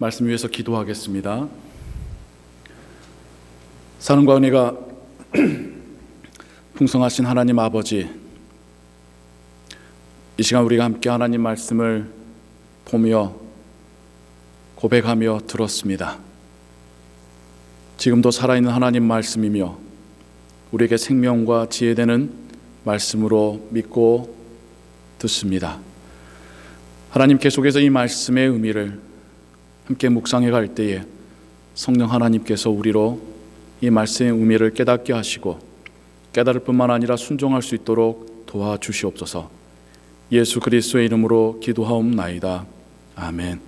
말씀 위해서 기도하겠습니다. 사랑과 은혜가 풍성하신 하나님 아버지, 이 시간 우리가 함께 하나님 말씀을 보며 고백하며 들었습니다. 지금도 살아있는 하나님 말씀이며 우리에게 생명과 지혜되는 말씀으로 믿고 듣습니다. 하나님, 계속해서 이 말씀의 의미를 함께 묵상해 갈 때에 성령 하나님께서 우리로 이 말씀의 의미를 깨닫게 하시고 깨달을 뿐만 아니라 순종할 수 있도록 도와주시옵소서. 예수 그리스도의 이름으로 기도하옵나이다. 아멘.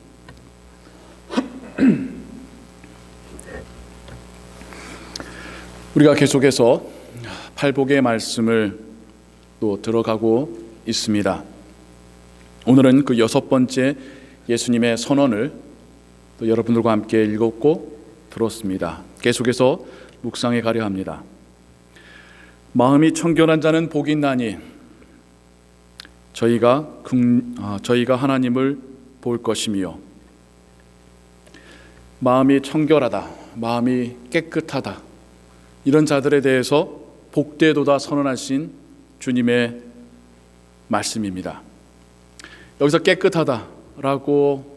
우리가 계속해서 팔복의 말씀을 또 들어가고 있습니다. 오늘은 그 6번째 예수님의 선언을 또 여러분들과 함께 읽었고 들었습니다. 계속해서 묵상해 가려 합니다. 마음이 청결한 자는 복이 있나니 저희가 하나님을 볼 것이며, 마음이 청결하다, 마음이 깨끗하다, 이런 자들에 대해서 복되도다 선언하신 주님의 말씀입니다. 여기서 깨끗하다라고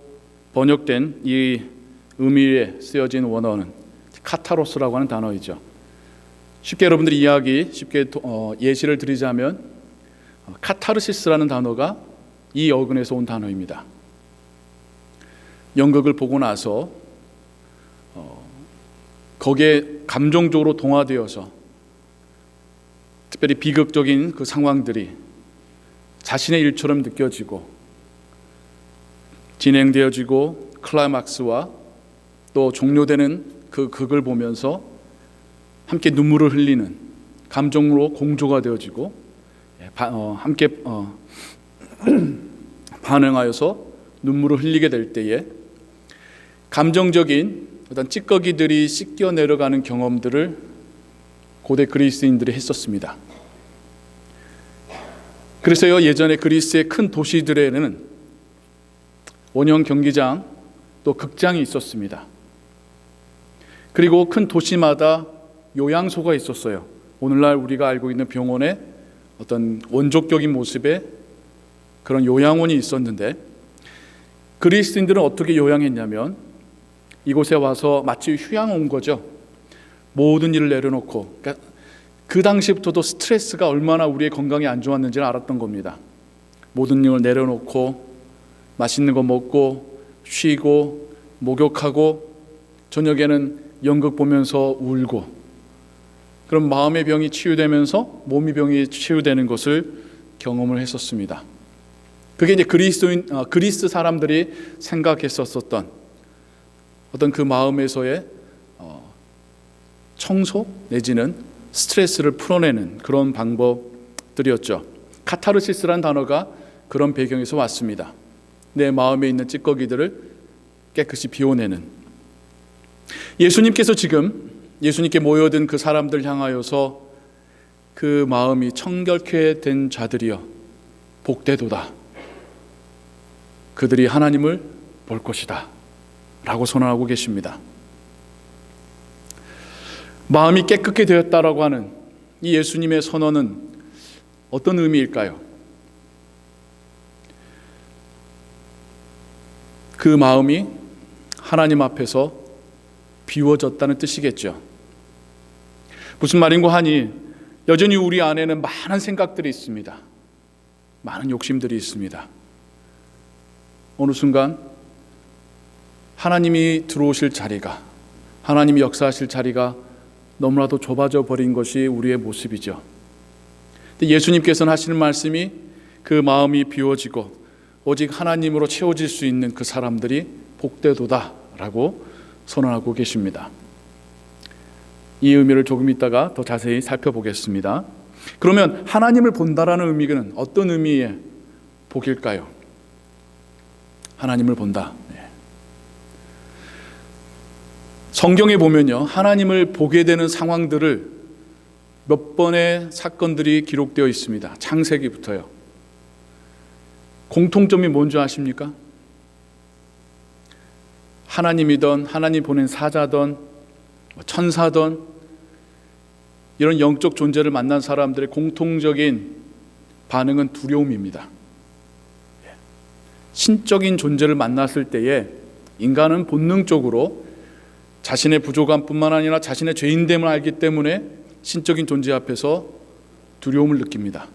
번역된 이 의미에 쓰여진 원어는 카타로스라고 하는 단어이죠. 쉽게 여러분들이 쉽게 예시를 드리자면 카타르시스라는 단어가 이 어근에서 온 단어입니다. 연극을 보고 나서 거기에 감정적으로 동화되어서 특별히 비극적인 그 상황들이 자신의 일처럼 느껴지고 진행되어지고 클라이막스와 또 종료되는 그 극을 보면서 함께 눈물을 흘리는, 감정으로 공조가 되어지고 함께 반응하여서 눈물을 흘리게 될 때에 감정적인 어떤 찌꺼기들이 씻겨 내려가는 경험들을 고대 그리스인들이 했었습니다. 그래서요, 예전에 그리스의 큰 도시들에는 원형 경기장 또 극장이 있었습니다. 그리고 큰 도시마다 요양소가 있었어요. 오늘날 우리가 알고 있는 병원의 어떤 원조격인 모습의 그런 요양원이 있었는데, 그리스인들은 어떻게 요양했냐면 이곳에 와서 마치 휴양 온 거죠. 모든 일을 내려놓고, 그러니까 그 당시부터도 스트레스가 얼마나 우리의 건강에 안 좋았는지를 알았던 겁니다. 모든 일을 내려놓고 맛있는 거 먹고 쉬고 목욕하고 저녁에는 연극 보면서 울고, 그럼 마음의 병이 치유되면서 몸의 병이 치유되는 것을 경험을 했었습니다. 그게 이제 그리스 사람들이 생각했었던 어떤 그 마음에서의 청소 내지는 스트레스를 풀어내는 그런 방법들이었죠. 카타르시스라는 단어가 그런 배경에서 왔습니다. 내 마음에 있는 찌꺼기들을 깨끗이 비워내는. 예수님께서 지금 예수님께 모여든 그 사람들 향하여서 그 마음이 청결케 된 자들이여 복되도다, 그들이 하나님을 볼 것이다 라고 선언하고 계십니다. 마음이 깨끗게 되었다라고 하는 이 예수님의 선언은 어떤 의미일까요? 그 마음이 하나님 앞에서 비워졌다는 뜻이겠죠. 무슨 말인고 하니 여전히 우리 안에는 많은 생각들이 있습니다. 많은 욕심들이 있습니다. 어느 순간 하나님이 들어오실 자리가, 하나님이 역사하실 자리가 너무나도 좁아져 버린 것이 우리의 모습이죠. 근데 예수님께서는 하시는 말씀이 그 마음이 비워지고 오직 하나님으로 채워질 수 있는 그 사람들이 복되도다라고 선언하고 계십니다. 이 의미를 조금 있다가 더 자세히 살펴보겠습니다. 그러면 하나님을 본다라는 의미는 어떤 의미의 복일까요? 하나님을 본다. 성경에 보면요, 하나님을 보게 되는 상황들을 몇 번의 사건들이 기록되어 있습니다. 창세기부터요. 공통점이 뭔지 아십니까? 하나님이든 하나님 보낸 사자든 천사든 이런 영적 존재를 만난 사람들의 공통적인 반응은 두려움입니다. 신적인 존재를 만났을 때에 인간은 본능적으로 자신의 부족함뿐만 아니라 자신의 죄인됨을 알기 때문에 신적인 존재 앞에서 두려움을 느낍니다.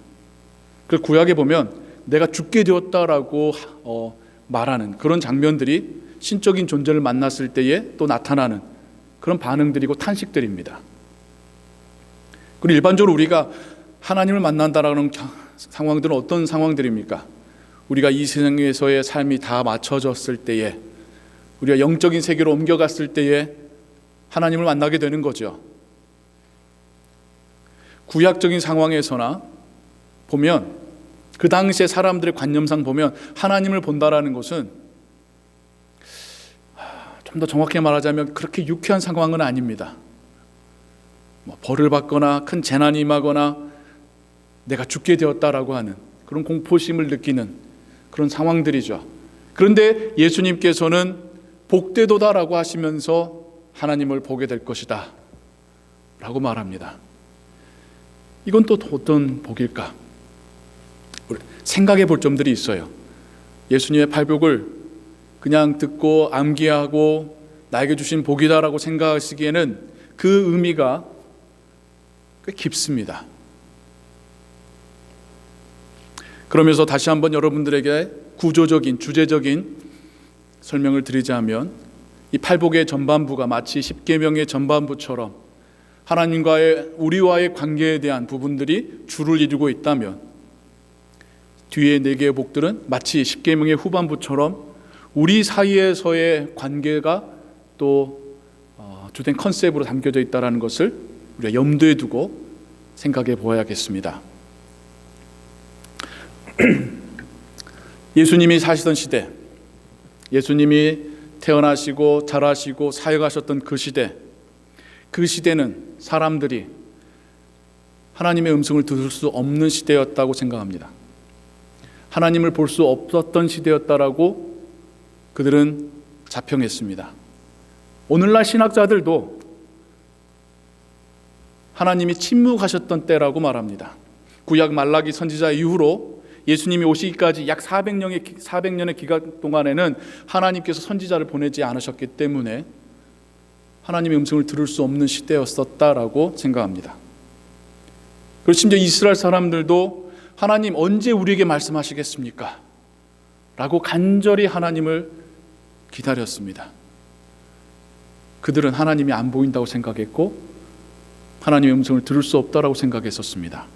그 구약에 보면 내가 죽게 되었다라고 말하는 그런 장면들이 신적인 존재를 만났을 때에 또 나타나는 그런 반응들이고 탄식들입니다. 그리고 일반적으로 우리가 하나님을 만난다라는 상황들은 어떤 상황들입니까? 우리가 이 세상에서의 삶이 다 맞춰졌을 때에, 우리가 영적인 세계로 옮겨갔을 때에 하나님을 만나게 되는 거죠. 구약적인 상황에서나 보면 그 당시에 사람들의 관념상 보면 하나님을 본다라는 것은 좀 더 정확히 말하자면 그렇게 유쾌한 상황은 아닙니다. 벌을 받거나 큰 재난이 임하거나 내가 죽게 되었다라고 하는 그런 공포심을 느끼는 그런 상황들이죠. 그런데 예수님께서는 복되도다라고 하시면서 하나님을 보게 될 것이다 라고 말합니다. 이건 또 어떤 복일까? 생각해 볼 점들이 있어요. 예수님의 팔복을 그냥 듣고 암기하고 나에게 주신 복이다라고 생각하시기에는 그 의미가 꽤 깊습니다. 그러면서 다시 한번 여러분들에게 구조적인, 주제적인 설명을 드리자면 이 팔복의 전반부가 마치 십계명의 전반부처럼 하나님과의 우리와의 관계에 대한 부분들이 주를 이루고 있다면 뒤에 네 개의 복들은 마치 십계명의 후반부처럼 우리 사이에서의 관계가 또 주된 컨셉으로 담겨져 있다는 것을 우리가 염두에 두고 생각해 보아야겠습니다. 예수님이 사시던 시대, 예수님이 태어나시고 자라시고 사역하셨던 그 시대, 그 시대는 사람들이 하나님의 음성을 들을 수 없는 시대였다고 생각합니다. 하나님을 볼 수 없었던 시대였다라고 그들은 자평했습니다. 오늘날 신학자들도 하나님이 침묵하셨던 때라고 말합니다. 구약 말라기 선지자 이후로 예수님이 오시기까지 약 400년의 기간 동안에는 하나님께서 선지자를 보내지 않으셨기 때문에 하나님의 음성을 들을 수 없는 시대였었다라고 생각합니다. 그리고 심지어 이스라엘 사람들도 하나님 언제 우리에게 말씀하시겠습니까? 라고 간절히 하나님을 기다렸습니다. 그들은 하나님이 안 보인다고 생각했고 하나님의 음성을 들을 수 없다라고 생각했었습니다.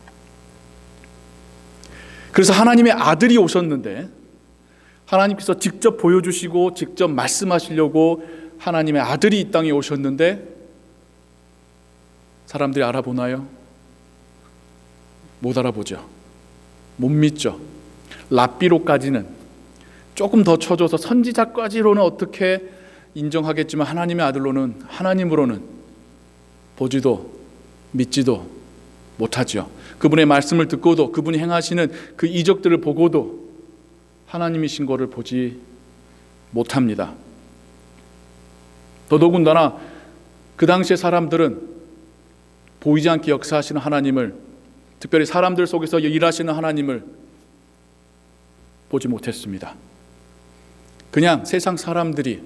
그래서 하나님의 아들이 오셨는데 하나님께서 직접 보여주시고 직접 말씀하시려고 하나님의 아들이 이 땅에 오셨는데 사람들이 알아보나요? 못 알아보죠. 못 믿죠. 랍비로까지는 조금 더 쳐줘서 선지자까지로는 어떻게 인정하겠지만 하나님의 아들로는, 하나님으로는 보지도 믿지도 못하죠. 그분의 말씀을 듣고도 그분이 행하시는 그 이적들을 보고도 하나님이신 것을 보지 못합니다. 더더군다나 그 당시의 사람들은 보이지 않게 역사하시는 하나님을, 특별히 사람들 속에서 일하시는 하나님을 보지 못했습니다. 그냥 세상 사람들이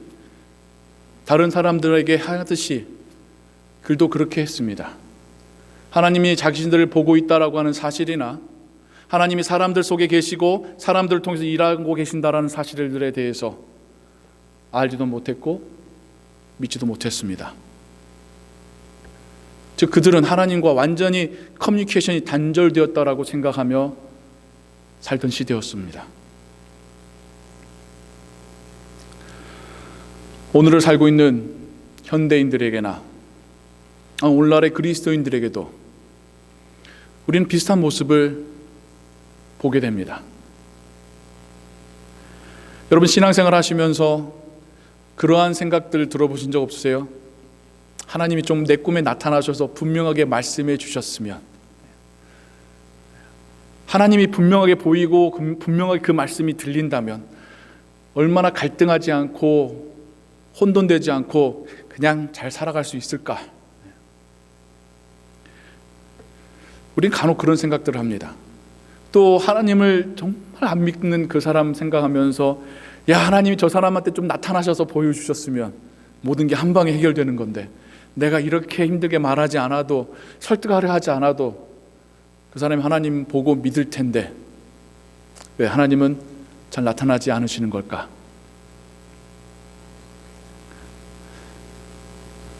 다른 사람들에게 하듯이 그들도 그렇게 했습니다. 하나님이 자신들을 보고 있다라고 하는 사실이나 하나님이 사람들 속에 계시고 사람들을 통해서 일하고 계신다라는 사실들에 대해서 알지도 못했고 믿지도 못했습니다. 즉 그들은 하나님과 완전히 커뮤니케이션이 단절되었다라고 생각하며 살던 시대였습니다. 오늘을 살고 있는 현대인들에게나 오늘날의 그리스도인들에게도 우리는 비슷한 모습을 보게 됩니다. 여러분 신앙생활 하시면서 그러한 생각들 들어보신 적 없으세요? 하나님이 좀 내 꿈에 나타나셔서 분명하게 말씀해 주셨으면, 하나님이 분명하게 보이고 분명하게 그 말씀이 들린다면 얼마나 갈등하지 않고 혼돈되지 않고 그냥 잘 살아갈 수 있을까? 우린 간혹 그런 생각들을 합니다. 또 하나님을 정말 안 믿는 그 사람 생각하면서 야, 하나님이 저 사람한테 좀 나타나셔서 보여주셨으면 모든 게 한 방에 해결되는 건데 내가 이렇게 힘들게 말하지 않아도 설득하려 하지 않아도 그 사람이 하나님 보고 믿을 텐데 왜 하나님은 잘 나타나지 않으시는 걸까?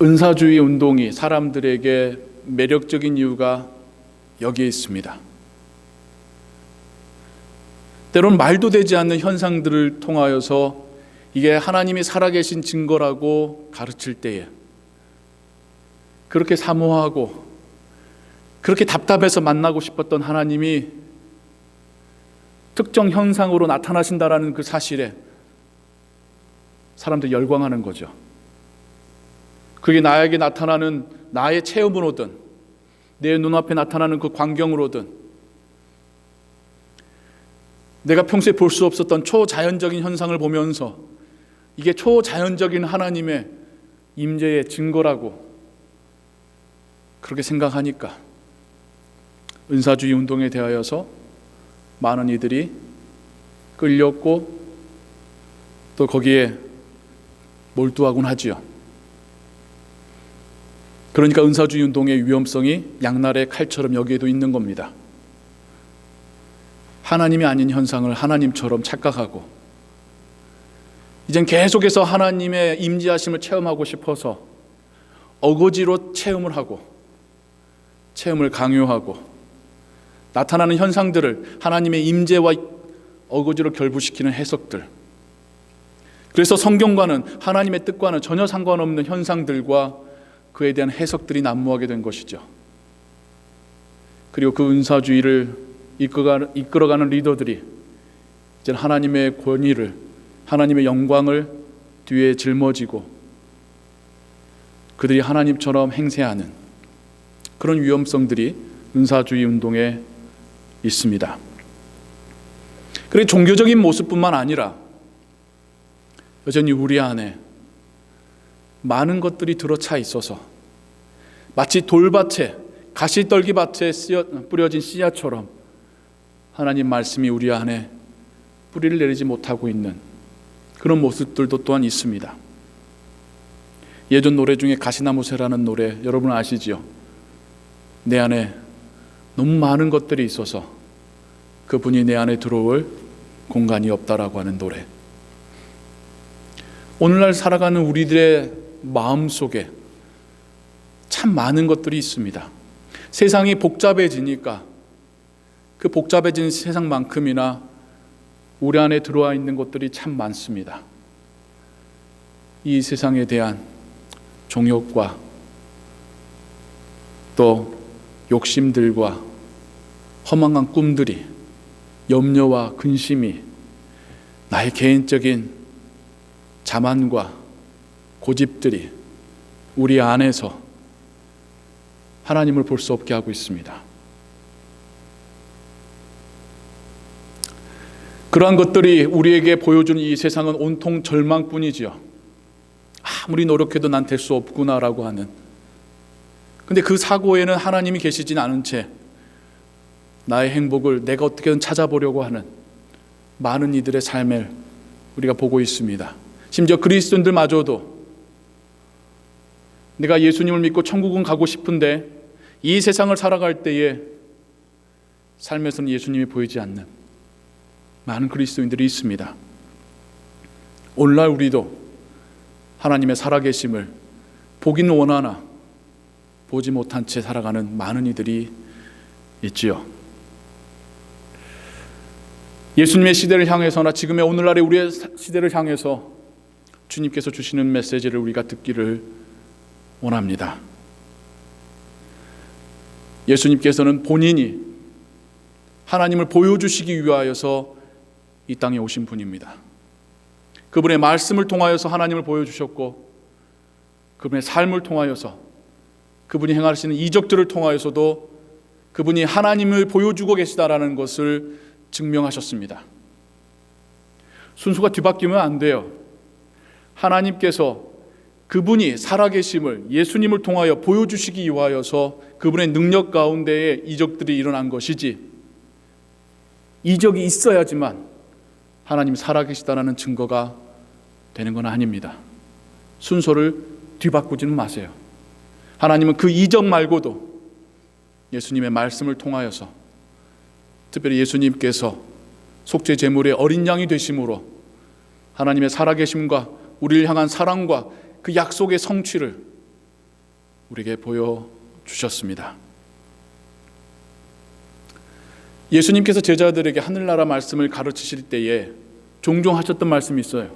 은사주의 운동이 사람들에게 매력적인 이유가 여기에 있습니다. 때로는 말도 되지 않는 현상들을 통하여서 이게 하나님이 살아계신 증거라고 가르칠 때에 그렇게 사모하고 그렇게 답답해서 만나고 싶었던 하나님이 특정 현상으로 나타나신다라는 그 사실에 사람들이 열광하는 거죠. 그게 나에게 나타나는 나의 체험으로든 내 눈앞에 나타나는 그 광경으로든 내가 평소에 볼 수 없었던 초자연적인 현상을 보면서 이게 초자연적인 하나님의 임재의 증거라고 그렇게 생각하니까 은사주의 운동에 대하여서 많은 이들이 끌렸고 또 거기에 몰두하곤 하지요. 그러니까 은사주의 운동의 위험성이 양날의 칼처럼 여기에도 있는 겁니다. 하나님이 아닌 현상을 하나님처럼 착각하고 이젠 계속해서 하나님의 임재하심을 체험하고 싶어서 어거지로 체험을 하고 체험을 강요하고 나타나는 현상들을 하나님의 임재와 어거지로 결부시키는 해석들, 그래서 성경과는 하나님의 뜻과는 전혀 상관없는 현상들과 그에 대한 해석들이 난무하게 된 것이죠. 그리고 그 은사주의를 이끌어가는 리더들이 이제 하나님의 권위를, 하나님의 영광을 뒤에 짊어지고 그들이 하나님처럼 행세하는 그런 위험성들이 은사주의 운동에 있습니다. 그리고 종교적인 모습뿐만 아니라 여전히 우리 안에 많은 것들이 들어차 있어서 마치 돌밭에 가시떨기밭에 뿌려진 씨앗처럼 하나님 말씀이 우리 안에 뿌리를 내리지 못하고 있는 그런 모습들도 또한 있습니다. 예전 노래 중에 가시나무새라는 노래 여러분 아시지요? 내 안에 너무 많은 것들이 있어서 그분이 내 안에 들어올 공간이 없다라고 하는 노래. 오늘날 살아가는 우리들의 마음속에 참 많은 것들이 있습니다. 세상이 복잡해지니까 그 복잡해진 세상만큼이나 우리 안에 들어와 있는 것들이 참 많습니다. 이 세상에 대한 종욕과 또 욕심들과 허망한 꿈들이, 염려와 근심이, 나의 개인적인 자만과 고집들이 우리 안에서 하나님을 볼 수 없게 하고 있습니다. 그러한 것들이 우리에게 보여주는 이 세상은 온통 절망뿐이지요. 아무리 노력해도 난 될 수 없구나라고 하는. 근데 그 사고에는 하나님이 계시진 않은 채 나의 행복을 내가 어떻게든 찾아보려고 하는 많은 이들의 삶을 우리가 보고 있습니다. 심지어 그리스도인들마저도 내가 예수님을 믿고 천국은 가고 싶은데 이 세상을 살아갈 때에 삶에서는 예수님이 보이지 않는 많은 그리스도인들이 있습니다. 오늘날 우리도 하나님의 살아계심을 보기는 원하나 보지 못한 채 살아가는 많은 이들이 있지요. 예수님의 시대를 향해서나 지금의 오늘날의 우리의 시대를 향해서 주님께서 주시는 메시지를 우리가 듣기를 원합니다. 예수님께서는 본인이 하나님을 보여주시기 위하여서 이 땅에 오신 분입니다. 그분의 말씀을 통하여서 하나님을 보여주셨고 그분의 삶을 통하여서 그분이 행하시는 이적들을 통하여서도 그분이 하나님을 보여주고 계시다라는 것을 증명하셨습니다. 순서가 뒤바뀌면 안 돼요. 하나님께서 그분이 살아계심을 예수님을 통하여 보여주시기 위하여서 그분의 능력 가운데에 이적들이 일어난 것이지, 이적이 있어야지만 하나님 살아계시다라는 증거가 되는 건 아닙니다. 순서를 뒤바꾸지는 마세요. 하나님은 그 이적 말고도 예수님의 말씀을 통하여서, 특별히 예수님께서 속죄 제물의 어린 양이 되심으로 하나님의 살아계심과 우리를 향한 사랑과 그 약속의 성취를 우리에게 보여주셨습니다. 예수님께서 제자들에게 하늘나라 말씀을 가르치실 때에 종종 하셨던 말씀이 있어요.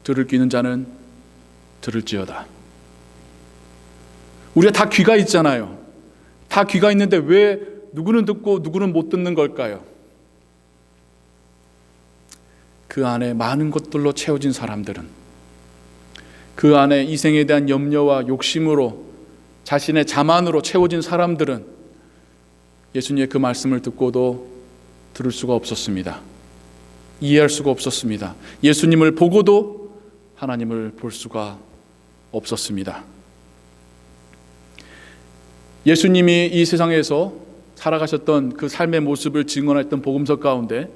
들을 귀 있는 자는 들을지어다. 우리가 다 귀가 있잖아요. 다 귀가 있는데 왜 누구는 듣고 누구는 못 듣는 걸까요? 그 안에 많은 것들로 채워진 사람들은, 그 안에 이생에 대한 염려와 욕심으로, 자신의 자만으로 채워진 사람들은 예수님의 그 말씀을 듣고도 들을 수가 없었습니다. 이해할 수가 없었습니다. 예수님을 보고도 하나님을 볼 수가 없었습니다. 예수님이 이 세상에서 살아가셨던 그 삶의 모습을 증언했던 복음서 가운데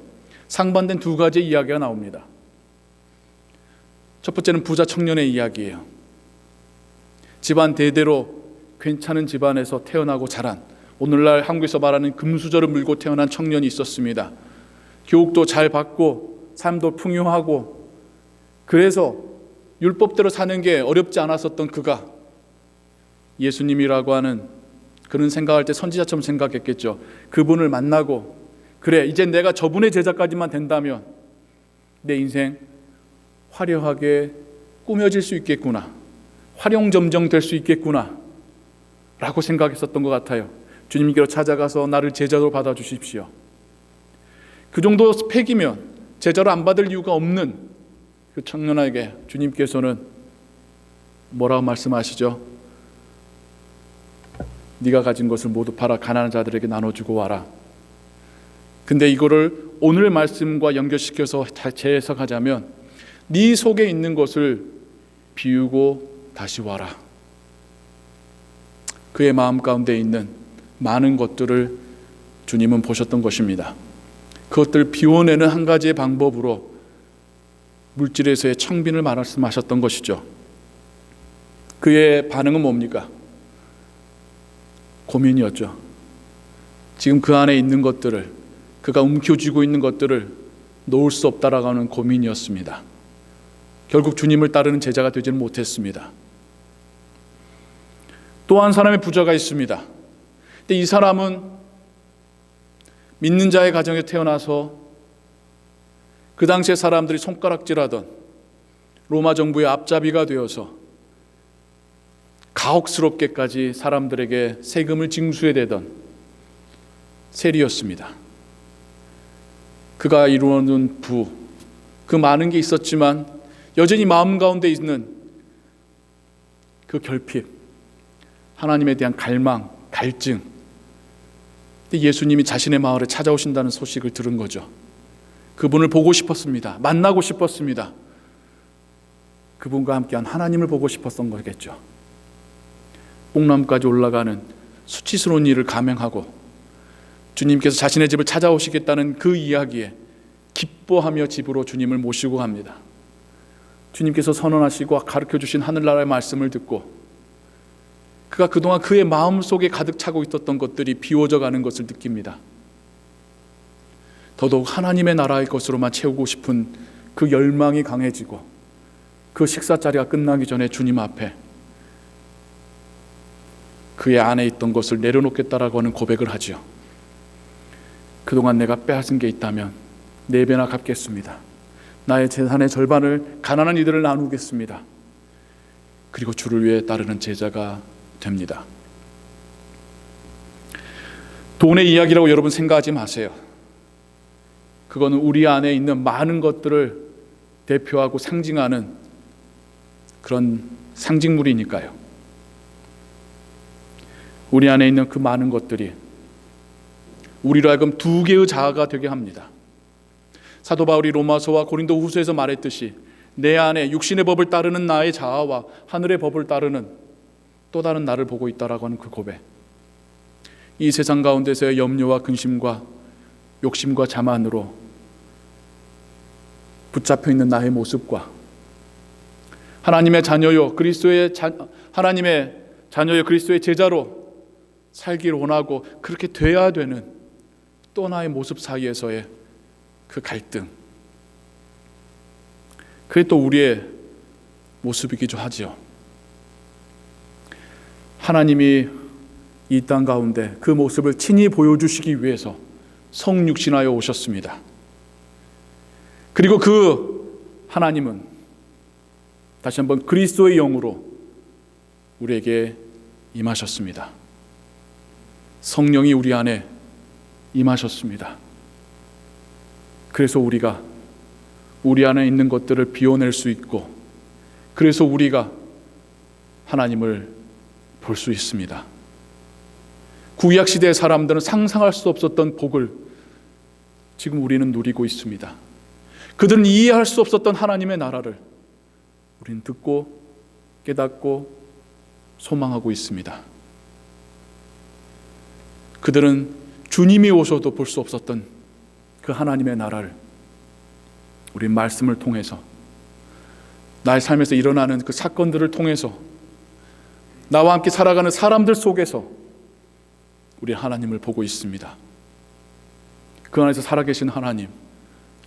상반된 두 가지 이야기가 나옵니다. 첫 번째는 부자 청년의 이야기예요. 집안 대대로 괜찮은 집안에서 태어나고 자란, 오늘날 한국에서 말하는 금수저를 물고 태어난 청년이 있었습니다. 교육도 잘 받고 삶도 풍요하고, 그래서 율법대로 사는 게 어렵지 않았었던 그가 예수님이라고 하는, 그는 생각할 때 선지자처럼 생각했겠죠. 그분을 만나고, 그래, 이제 내가 저분의 제자까지만 된다면 내 인생 화려하게 꾸며질 수 있겠구나, 활용점정 될 수 있겠구나 라고 생각했었던 것 같아요. 주님께로 찾아가서 나를 제자로 받아주십시오. 그 정도 스펙이면 제자로 안 받을 이유가 없는 그 청년에게 주님께서는 뭐라고 말씀하시죠? 네가 가진 것을 모두 팔아 가난한 자들에게 나눠주고 와라. 근데 이거를 오늘 말씀과 연결시켜서 재해석하자면, 네 속에 있는 것을 비우고 다시 와라. 그의 마음 가운데 있는 많은 것들을 주님은 보셨던 것입니다. 그것들 비워내는 한 가지의 방법으로 물질에서의 청빈을 말씀하셨던 것이죠. 그의 반응은 뭡니까? 고민이었죠. 지금 그 안에 있는 것들을, 그가 움켜쥐고 있는 것들을 놓을 수 없다라고 하는 고민이었습니다. 결국 주님을 따르는 제자가 되지는 못했습니다. 또 한 사람의 부자가 있습니다. 근데 이 사람은 믿는 자의 가정에 태어나서 그 당시에 사람들이 손가락질하던 로마 정부의 앞잡이가 되어서 가혹스럽게까지 사람들에게 세금을 징수해야 되던 세리였습니다. 그가 이루어놓은 부, 그 많은 게 있었지만 여전히 마음 가운데 있는 그 결핍, 하나님에 대한 갈망, 갈증. 근데 예수님이 자신의 마을에 찾아오신다는 소식을 들은 거죠. 그분을 보고 싶었습니다. 만나고 싶었습니다. 그분과 함께한 하나님을 보고 싶었던 거겠죠. 뽕나무까지 올라가는 수치스러운 일을 감행하고 주님께서 자신의 집을 찾아오시겠다는 그 이야기에 기뻐하며 집으로 주님을 모시고 갑니다. 주님께서 선언하시고 가르쳐주신 하늘나라의 말씀을 듣고 그가 그동안 그의 마음속에 가득 차고 있었던 것들이 비워져 가는 것을 느낍니다. 더더욱 하나님의 나라의 것으로만 채우고 싶은 그 열망이 강해지고 그 식사자리가 끝나기 전에 주님 앞에 그의 안에 있던 것을 내려놓겠다라고 하는 고백을 하지요. 그동안 내가 빼앗은 게 있다면 4배나 갚겠습니다. 나의 재산의 절반을 가난한 이들을 나누겠습니다. 그리고 주를 위해 따르는 제자가 됩니다. 돈의 이야기라고 여러분 생각하지 마세요. 그거는 우리 안에 있는 많은 것들을 대표하고 상징하는 그런 상징물이니까요. 우리 안에 있는 그 많은 것들이 우리로 하여금 2개의 자아가 되게 합니다. 사도 바울이 로마서와 고린도 후서에서 말했듯이 내 안에 육신의 법을 따르는 나의 자아와 하늘의 법을 따르는 또 다른 나를 보고 있다라고 하는 그 고백. 이 세상 가운데서의 염려와 근심과 욕심과 자만으로 붙잡혀 있는 나의 모습과 하나님의 자녀요 하나님의 자녀요 그리스도의 제자로 살기를 원하고 그렇게 돼야 되는 또 나의 모습 사이에서의 그 갈등, 그게 또 우리의 모습이기도 하지요. 하나님이 이 땅 가운데 그 모습을 친히 보여주시기 위해서 성육신하여 오셨습니다. 그리고 그 하나님은 다시 한번 그리스도의 영으로 우리에게 임하셨습니다. 성령이 우리 안에 임하셨습니다. 그래서 우리가 우리 안에 있는 것들을 비워낼 수 있고, 그래서 우리가 하나님을 볼 수 있습니다. 구약 시대의 사람들은 상상할 수 없었던 복을 지금 우리는 누리고 있습니다. 그들은 이해할 수 없었던 하나님의 나라를 우리는 듣고 깨닫고 소망하고 있습니다. 그들은 주님이 오셔도 볼 수 없었던 그 하나님의 나라를 우리 말씀을 통해서, 나의 삶에서 일어나는 그 사건들을 통해서, 나와 함께 살아가는 사람들 속에서 우리 하나님을 보고 있습니다. 그 안에서 살아계신 하나님,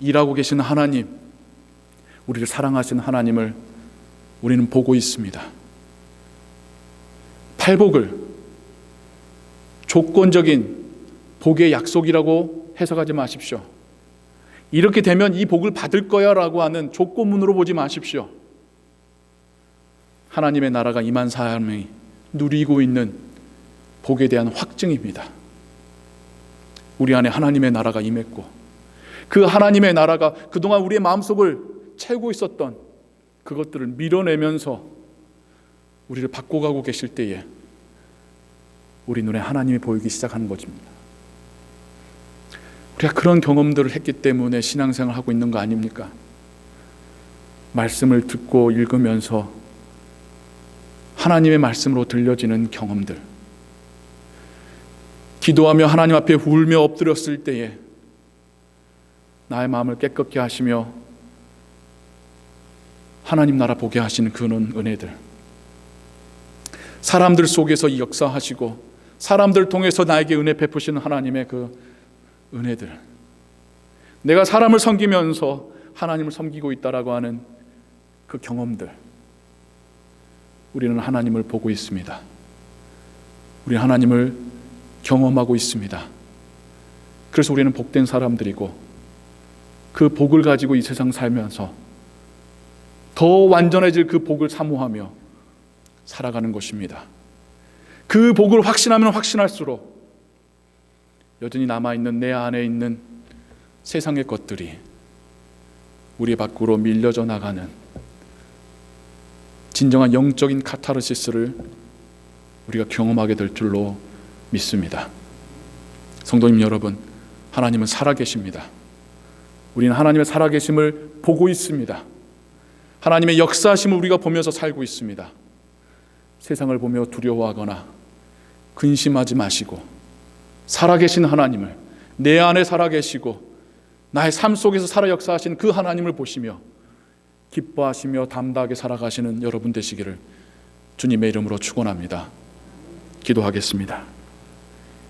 일하고 계신 하나님, 우리를 사랑하시는 하나님을 우리는 보고 있습니다. 팔복을 조건적인 복의 약속이라고 해석하지 마십시오. 이렇게 되면 이 복을 받을 거야 라고 하는 조건문으로 보지 마십시오. 하나님의 나라가 임한 사람이 누리고 있는 복에 대한 확증입니다. 우리 안에 하나님의 나라가 임했고, 그 하나님의 나라가 그동안 우리의 마음속을 채우고 있었던 그것들을 밀어내면서 우리를 바꿔가고 계실 때에 우리 눈에 하나님이 보이기 시작하는 것입니다. 우리가 그런 경험들을 했기 때문에 신앙생활을 하고 있는 거 아닙니까? 말씀을 듣고 읽으면서 하나님의 말씀으로 들려지는 경험들, 기도하며 하나님 앞에 울며 엎드렸을 때에 나의 마음을 깨끗게 하시며 하나님 나라 보게 하시는 그런 은혜들, 사람들 속에서 역사하시고 사람들 통해서 나에게 은혜 베푸시는 하나님의 그 은혜들, 내가 사람을 섬기면서 하나님을 섬기고 있다라고 하는 그 경험들, 우리는 하나님을 보고 있습니다. 우리 하나님을 경험하고 있습니다. 그래서 우리는 복된 사람들이고, 그 복을 가지고 이 세상 살면서 더 완전해질 그 복을 사모하며 살아가는 것입니다. 그 복을 확신하면 확신할수록 여전히 남아있는 내 안에 있는 세상의 것들이 우리 밖으로 밀려져 나가는 진정한 영적인 카타르시스를 우리가 경험하게 될 줄로 믿습니다. 성도님 여러분, 하나님은 살아계십니다. 우리는 하나님의 살아계심을 보고 있습니다. 하나님의 역사하심을 우리가 보면서 살고 있습니다. 세상을 보며 두려워하거나 근심하지 마시고, 살아계신 하나님을, 내 안에 살아계시고 나의 삶 속에서 살아 역사하신 그 하나님을 보시며 기뻐하시며 담대하게 살아가시는 여러분 되시기를 주님의 이름으로 축원합니다. 기도하겠습니다.